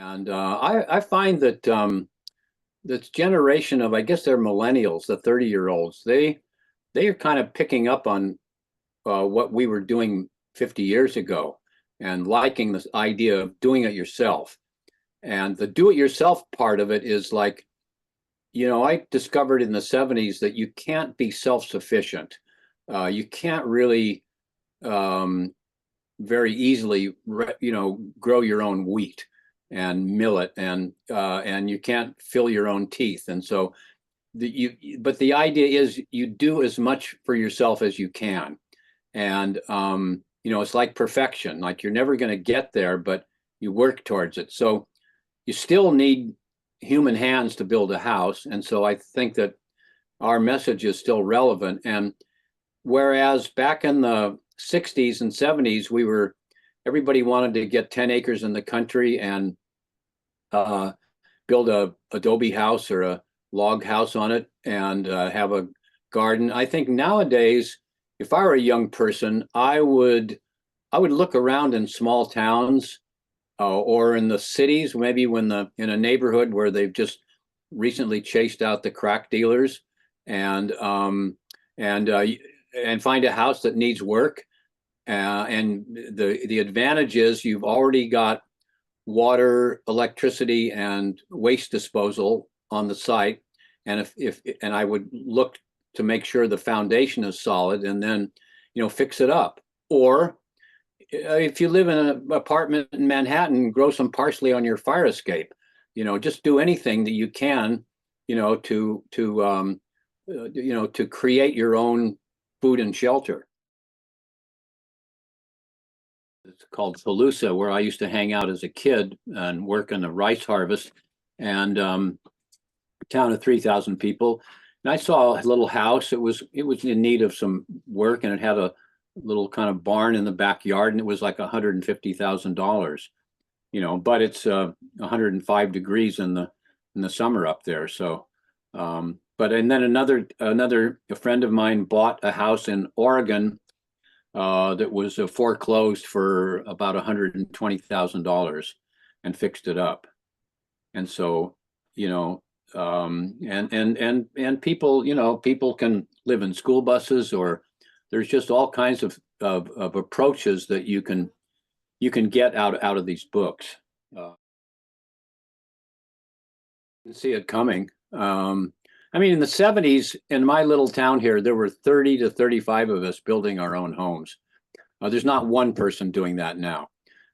And I find that this generation of, I guess they're millennials, the 30-year-olds, they are kind of picking up on what we were doing 50 years ago and liking this idea of doing it yourself. And the do-it-yourself part of it is like, I discovered in the 70s that you can't be self-sufficient. You can't really very easily, grow your own wheat and millet, and you can't fill your own teeth. And so but the idea is you do as much for yourself as you can. And it's like perfection. Like you're never going to get there, but you work towards it. So you still need human hands to build a house. And so I think that our message is still relevant. And whereas back in the 60s and 70s, everybody wanted to get 10 acres in the country and build a adobe house or a log house on it and have a garden. I think nowadays, if I were a young person, I would look around in small towns or in the cities, maybe in a neighborhood where they've just recently chased out the crack dealers, and find a house that needs work. And the advantage is you've already got water, electricity, and waste disposal on the site. And and I would look to make sure the foundation is solid, and then fix it up. Or if you live in an apartment in Manhattan, grow some parsley on your fire escape. Just do anything that you can, to create your own food and shelter. It's called Falusa, where I used to hang out as a kid and work in the rice harvest, and a town of 3,000 people. And I saw a little house. It was in need of some work, and it had a little kind of barn in the backyard, and it was like $150,000. But it's 105 degrees in the summer up there. So, and then a friend of mine bought a house in Oregon that was foreclosed for about $120,000 and fixed it up. And so, and people can live in school buses, or there's just all kinds of approaches that you can get out of these books. You see it coming. In the 70s, in my little town here, there were 30 to 35 of us building our own homes. There's not one person doing that now.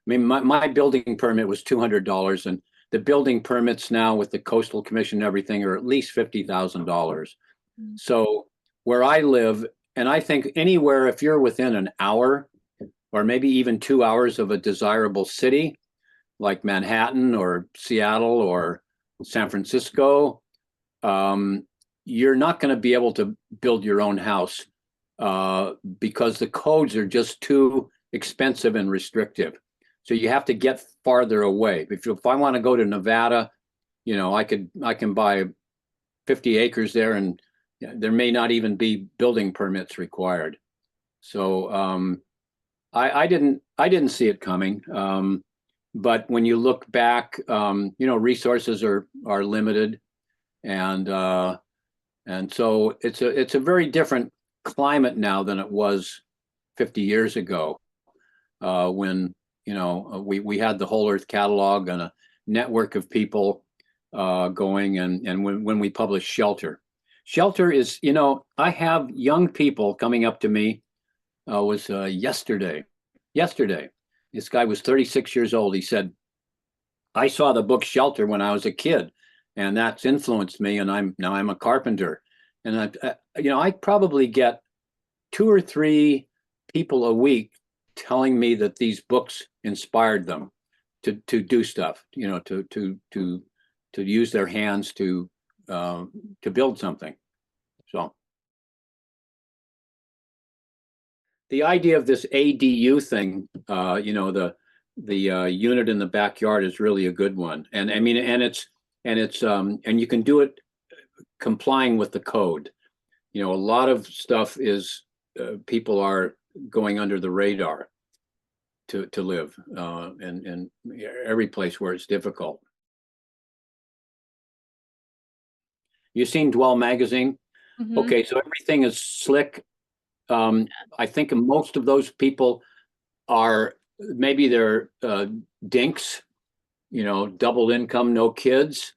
My building permit was $200, and the building permits now with the Coastal Commission and everything are at least $50,000. Mm-hmm. So where I live, and I think anywhere, if you're within an hour or maybe even 2 hours of a desirable city like Manhattan or Seattle or San Francisco, you're not going to be able to build your own house because the codes are just too expensive and restrictive. So you have to get farther away. If I want to go to Nevada, I can buy 50 acres there, and there may not even be building permits required. So I didn't see it coming. But when you look back, resources are limited, and so it's a very different climate now than it was 50 years ago, when we had the Whole Earth Catalog and a network of people going, and when we published Shelter. Shelter is, I have young people coming up to me. Was yesterday. This guy was 36 years old. He said, I saw the book Shelter when I was a kid, and that's influenced me, and I'm a carpenter. And I probably get 2 or 3 people a week telling me that these books inspired them to do stuff, to use their hands to build something. So the idea of this ADU thing, the unit in the backyard, is really a good one. And and you can do it complying with the code. A lot of stuff is people are going under the radar. to live, and every place where it's difficult. You seen Dwell magazine? Hmm. Okay, so everything is slick. I think most of those people are, maybe they're dinks, double income, no kids,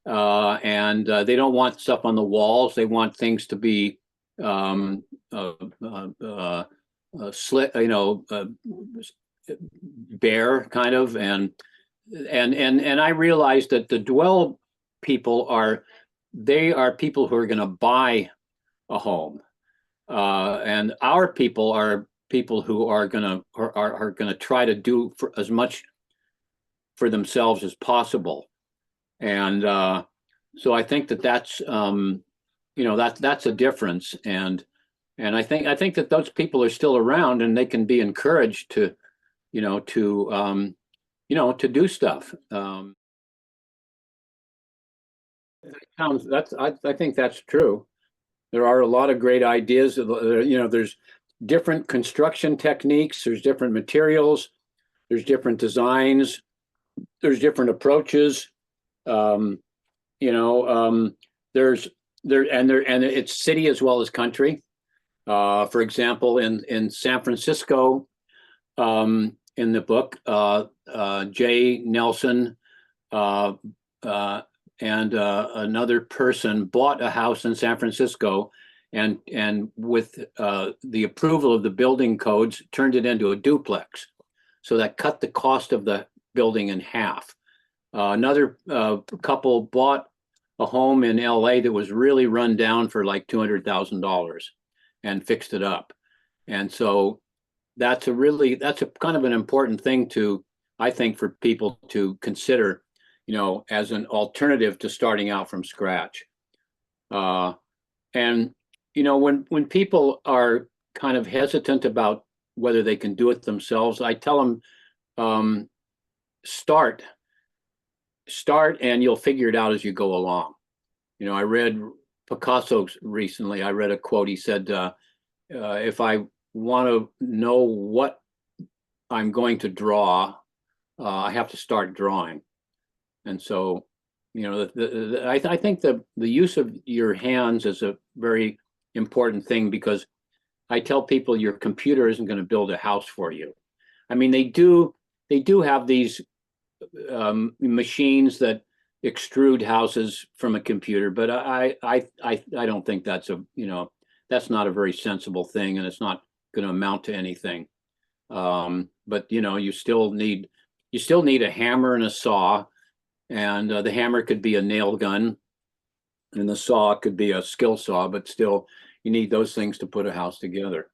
and they don't want stuff on the walls. They want things to be um, uh, slit, bare kind of, and I realized that the dwell people they are people who are going to buy a home, and our people are people who are going to try to do for as much for themselves as possible. And so I think that that's a difference. And I think that those people are still around, and they can be encouraged to you know to do stuff. I think that's true. There are a lot of great ideas. There's different construction techniques. There's different materials. There's different designs. There's different approaches. Um, you know, there's and it's city as well as country. For example, in San Francisco, in the book, Jay Nelson uh, uh, and another person bought a house in San Francisco, and with the approval of the building codes, turned it into a duplex. So that cut the cost of the building in half. Another couple bought a home in LA that was really run down for like $200,000 and fixed it up. And so that's a kind of an important thing to, I think, for people to consider, as an alternative to starting out from scratch. Uh, and when people are kind of hesitant about whether they can do it themselves, I tell them, um, start, and you'll figure it out as you go along. I read Picasso recently. I read a quote. He said, "If I want to know what I'm going to draw, I have to start drawing." And so, I think the use of your hands is a very important thing, because I tell people your computer isn't going to build a house for you. I mean, they do have these machines that extrude houses from a computer, but I don't think that's not a very sensible thing, and it's not going to amount to anything. But you still need a hammer and a saw, and the hammer could be a nail gun, and the saw could be a skill saw, but still, you need those things to put a house together.